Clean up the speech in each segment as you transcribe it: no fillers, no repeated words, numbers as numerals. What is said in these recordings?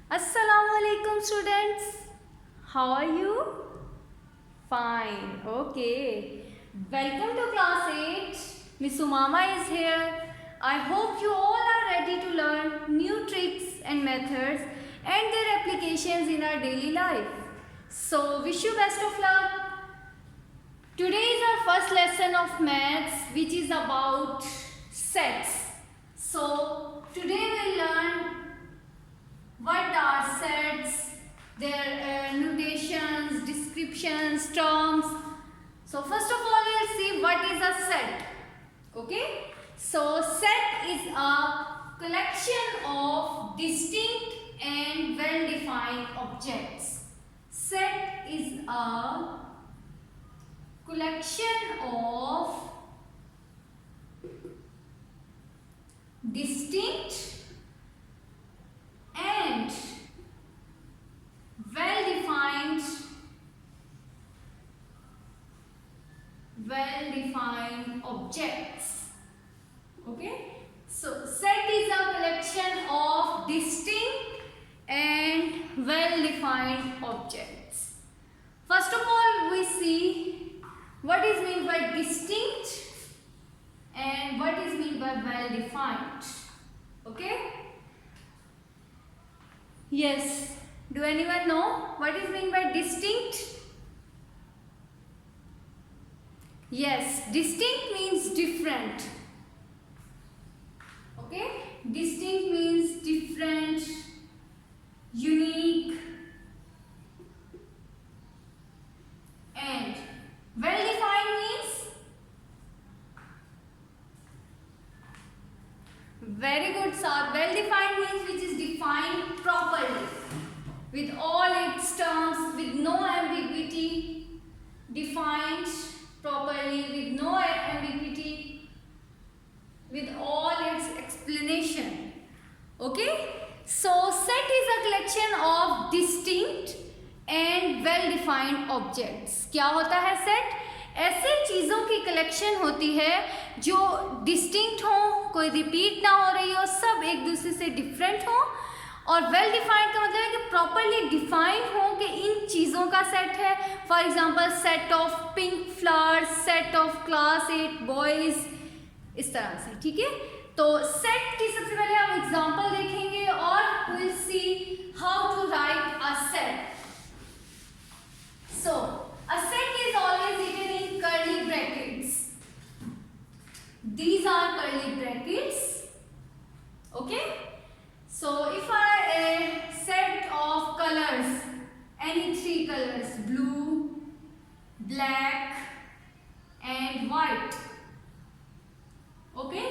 Assalamualaikum students. How are you? Fine. Okay. Welcome to class 8. Miss Umama is here. I hope you all are ready to learn new tricks and methods and their applications in our daily life. So wish you best of luck. Today is our first lesson of maths, which is about sets. So today we'll learn what are sets, their notations, descriptions, terms. So first of all, we'll see what is a set. Okay. So set is a collection of distinct and well-defined objects. Set is a collection of distinct and well-defined objects. Okay, so set is a collection of distinct and well-defined objects. First of all, we see what is meant by distinct and what is meant by well-defined. Okay. Yes. Do anyone know what is meant by distinct? Yes. Distinct means different. Okay. Distinct means different, unique, and well-defined means very good, sir. Well-defined means which is defined properly with all its terms, with no ambiguity, defined properly with no ambiguity, with all its explanation. Okay. So set is a collection of distinct and well-defined objects. क्या होता है set? ऐसे चीज़ों की collection होती है जो distinct हो, कोई रिपीट ना हो रही हो, सब एक दूसरे से डिफरेंट हो, और वेल डिफाइंड का मतलब है कि प्रॉपरली डिफाइंड हो कि इन चीज़ों का सेट है. For example set of pink flowers, set of class 8 boys, इस तरह से. ठीक है. तो सेट की सबसे पहले हम एग्जांपल देखेंगे और will see how to write a set. So a set is always written in curly brackets. These are curly brackets. Okay. So if a set of colors, any three colors, blue, black and white. Okay.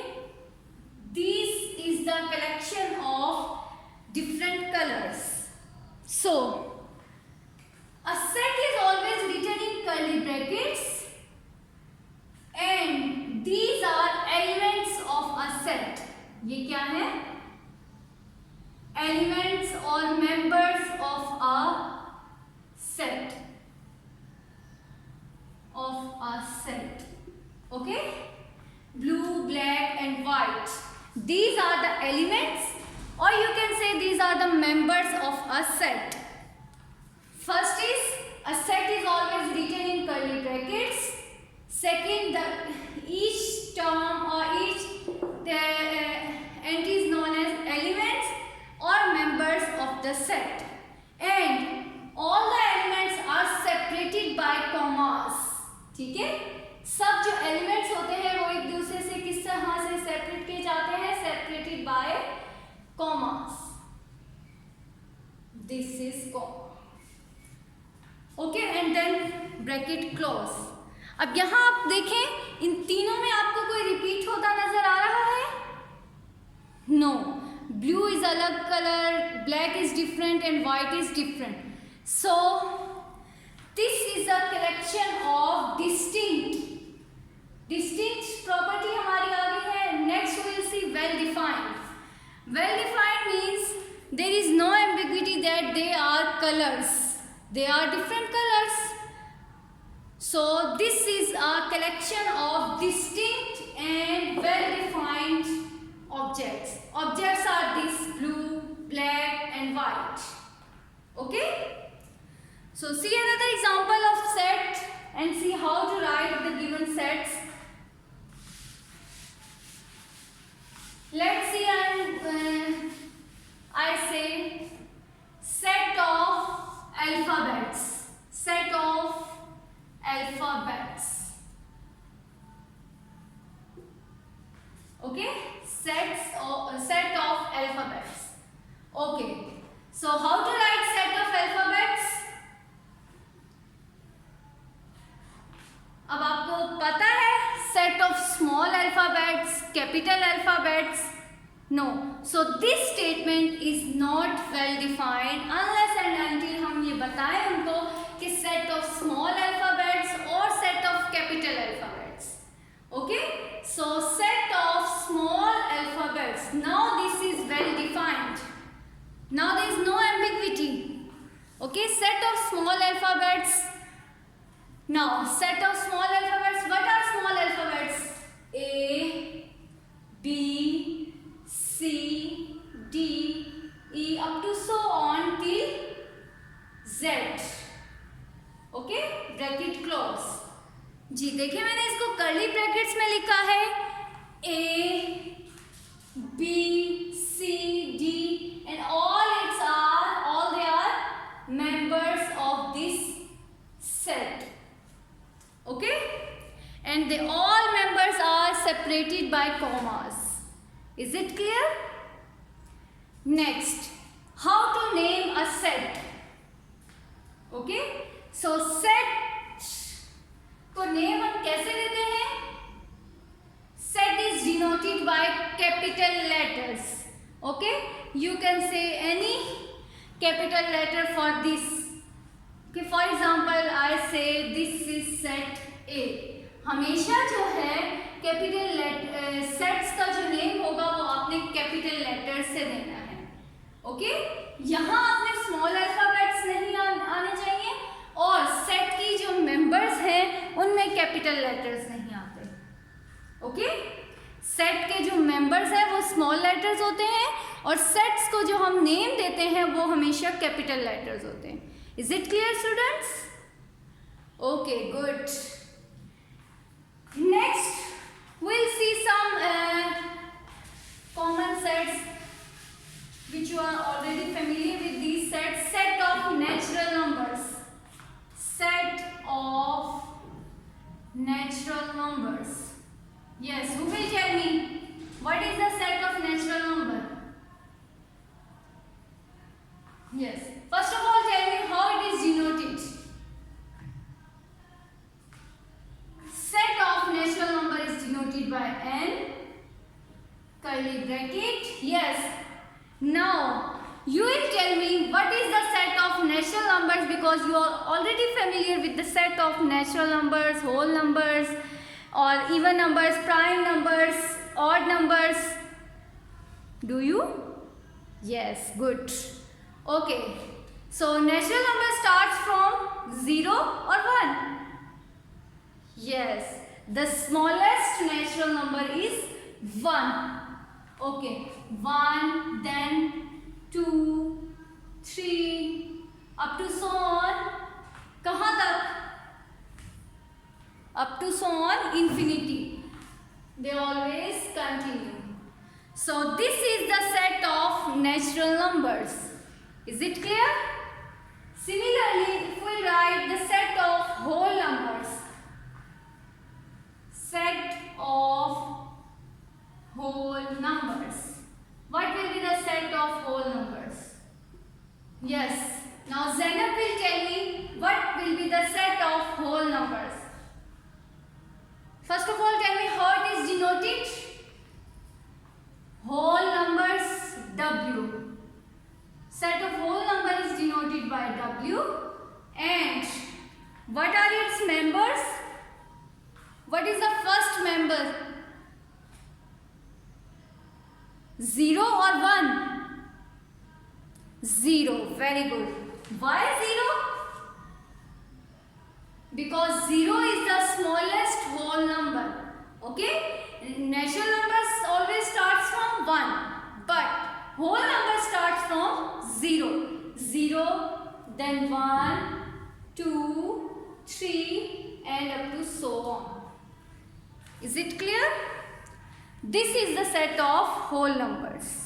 This is the collection of different colors. So a set is always written in curly brackets and these are elements of a set. ये क्या है? Elements or members of a set. Okay? Blue, black and white. These are the elements, or you can say these are the members of a set. First is a set is always written in curly brackets. Second, each term or each entity is known as elements or members of the set. And all the elements are separated by commas. ठीक है. सब जो elements होते हैं वो एक दूसरे से किस तरह से सेपरेट किए जाते हैं? Separated by commas. This is comma. Okay, and then bracket close. अब यहाँ आप देखें इन तीनों में आपको कोई रिपीट होता नजर आ रहा है? नो. ब्लू इज अलग colour, black is different and white is different. So this is a collection of distinct property हमारी आ गई है. Next will see well defined. Well defined means there is no ambiguity that they are colours. They are different colors. So this is a collection of distinct and well-defined objects. Objects are this: blue, black and white. Okay? So see another example of set and see how to write the given sets. Let's see, I say set of alphabets. Set of alphabets. Okay? Set of alphabets. Okay. So how to write set of alphabets? अब आपको पता है set of small alphabets, capital alphabets? No. So this statement is not well defined unless and until हम ये बताएं उनको कि set of small alphabets or set of capital alphabets. Okay? So set of small alphabets. Now this is well defined. Now there is no ambiguity. Okay? Set of small alphabets. Now, set of small alphabets. What are small alphabets? A, B, C, D, E up to so on till Z. Okay? Bracket close. जी देखिए मैंने इसको curly brackets में लिखा है A, B, C, D and all they are members of this set. Okay? And they all members are separated by commas. Is it clear? Next, how to name a set? Okay? So set को name हम कैसे देते हैं? Set is denoted by capital letters. Okay? You can say any capital letter for this. Okay, for example, I say this is set A. हमेशा जो है capital sets का जो नेम होगा वो आपने कैपिटल लेटर से देना है. ओके? यहाँ आपने स्मॉल अल्फाबेट्स नहीं आने चाहिए और सेट की जो मेंबर्स हैं उनमें कैपिटल लेटर्स नहीं आते. ओके? सेट के जो मेंबर्स हैं वो स्मॉल लेटर्स होते हैं और सेट्स को जो हम नेम देते हैं वो हमेशा कैपिटल लेटर्स होते हैं. Is it clear, students? Okay, good. Next, we'll see some common sets which you are already familiar with. These sets. Set of natural numbers. Set of natural numbers. Yes, who will tell me what is the set of natural number? Yes. First of all, tell me how it is denoted. Set of natural number is denoted by n, curly bracket. Yes. Now, you will tell me what is the set of natural numbers because you are already familiar with the set of natural numbers, whole numbers, or even numbers, prime numbers, odd numbers. Do you? Yes, good. Okay. So, natural number starts from 0 or 1? Yes. The smallest natural number is 1. Okay. 1, then 2, 3, up to so on. कहाँ तक? Up to so on infinity. They always continue. So, this is the set of natural numbers. Is it clear? Similarly, if we write the set of whole numbers, set of whole numbers. What will be the set of whole numbers? Yes. Now Zainab will tell me what will be the set of whole numbers. First of all, tell me how it is denoted. Whole numbers W. Set of whole number is denoted by W. And what are its members? What is the first member? 0 or 1? 0. Very good. Why 0? Because 0 is the smallest whole number. Okay? Natural numbers always starts from 1. But whole number starts from 0. 0, then 1, 2, 3 and up to so on. Is it clear? This is the set of whole numbers.